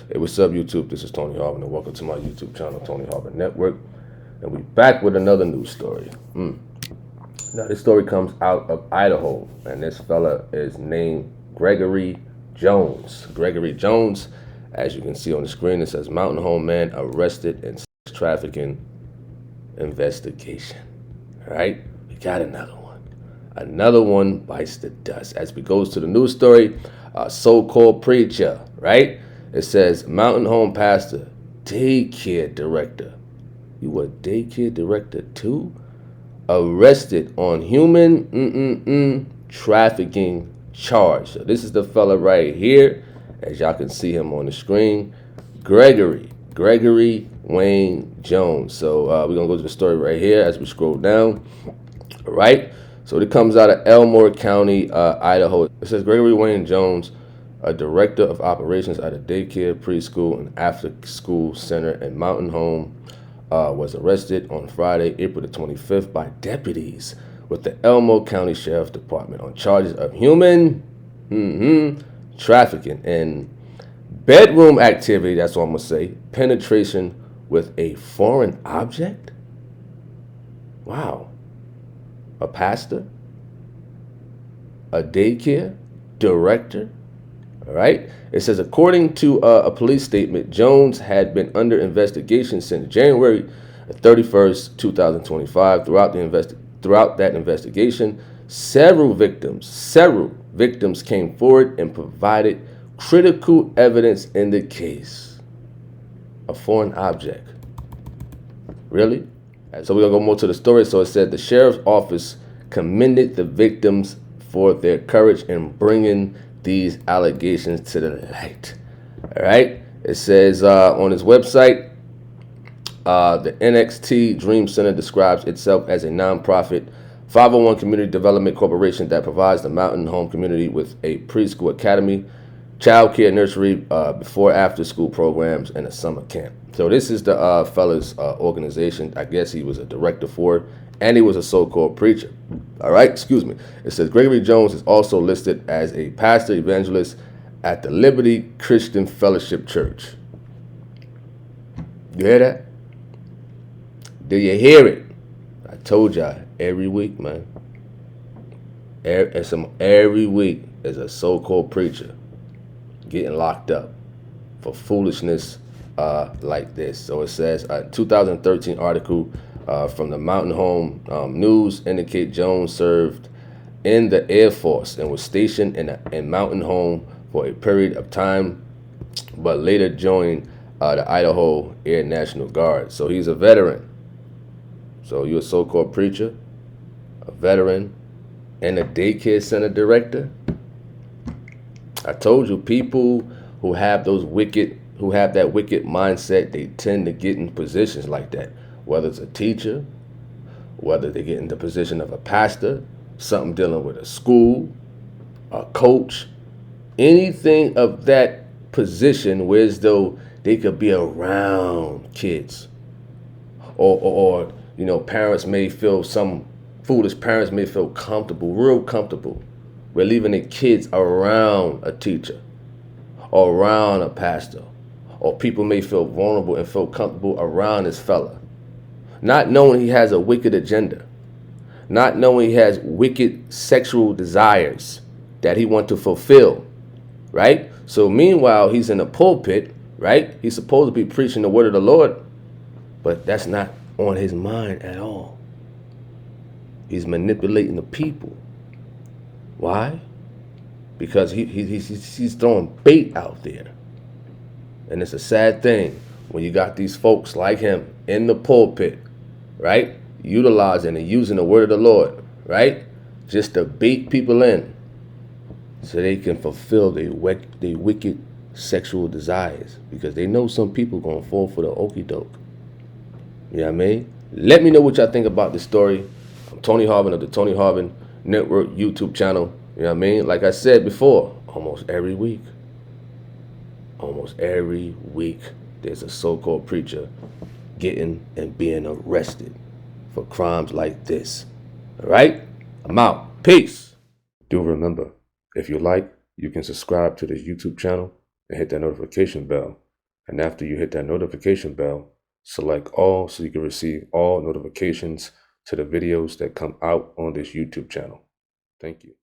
Hey, what's up, YouTube? This is Tony Harvin, and welcome to my YouTube channel, Tony Harvin Network. And we back with another news story. Now, this story comes out of Idaho, and this fella is named Gregory Jones. Gregory Jones, as you can see on the screen, it says Mountain Home man arrested in sex trafficking investigation. All right, we got another one. Another one bites the dust. As we goes to the news story, so-called preacher, right? It says Mountain Home pastor, daycare director. You a daycare director too? Arrested on human trafficking charge. So this is the fella right here, as y'all can see him on the screen, Gregory Wayne Jones. So we're gonna go to the story right here as we scroll down. All right. So it comes out of Elmore County, Idaho. It says Gregory Wayne Jones, a director of operations at a daycare, preschool, and after-school center in Mountain Home, was arrested on Friday, April the 25th by deputies with the Elmore County Sheriff's Department on charges of human trafficking and bedroom activity, that's what I'm going to say, penetration with a foreign object? Wow. A pastor? A daycare director? All right. It says, according to a police statement, Jones had been under investigation since January 31st, 2025. Throughout that investigation, several victims came forward and provided critical evidence in the case. A foreign object. Really? So we're going to go more to the story. So it said the sheriff's office commended the victims for their courage in bringing these allegations to the light. All right. It says on his website, the NXT Dream Center describes itself as a nonprofit 501 community development corporation that provides the Mountain Home community with a preschool academy, child care nursery, before after school programs, and a summer camp. So this is the fella's organization. I guess he was a director for it, and he was a so-called preacher. All right, excuse me. It says Gregory Jones is also listed as a pastor evangelist at the Liberty Christian Fellowship Church. You hear that? Do you hear it? I told y'all every week, man. Every week is a so-called preacher getting locked up for foolishness like this. So it says a 2013 article from the Mountain Home News indicate Jones served in the Air Force and was stationed in Mountain Home for a period of time, but later joined the Idaho Air National Guard. So he's a veteran. So you're a so-called preacher, a veteran, and a daycare center director. I told you, people who have that wicked mindset, they tend to get in positions like that. Whether it's a teacher, whether they get in the position of a pastor, something dealing with a school, a coach, anything of that position where as though they could be around kids. Or you know, foolish parents may feel comfortable, real comfortable. We're leaving the kids around a teacher or around a pastor, or people may feel vulnerable and feel comfortable around this fella, not knowing he has a wicked agenda, not knowing he has wicked sexual desires that he wants to fulfill, right? So meanwhile, he's in the pulpit, right? He's supposed to be preaching the word of the Lord, but that's not on his mind at all. He's manipulating the people. Why? Because he's throwing bait out there. And it's a sad thing when you got these folks like him in the pulpit, right? Utilizing and using the word of the Lord, right? Just to bait people in so they can fulfill their wicked sexual desires, because they know some people going to fall for the okie doke. You know what I mean? Let me know what y'all think about this story. I'm Tony Harvin of the Tony Harvin Network YouTube channel. You know what I mean? Like I said before, almost every week, there's a so-called preacher getting and being arrested for crimes like this. All right? I'm out. Peace. Do remember, if you like, you can subscribe to this YouTube channel and hit that notification bell And after you hit that notification bell, select all so you can receive all notifications to the videos that come out on this YouTube channel. Thank you.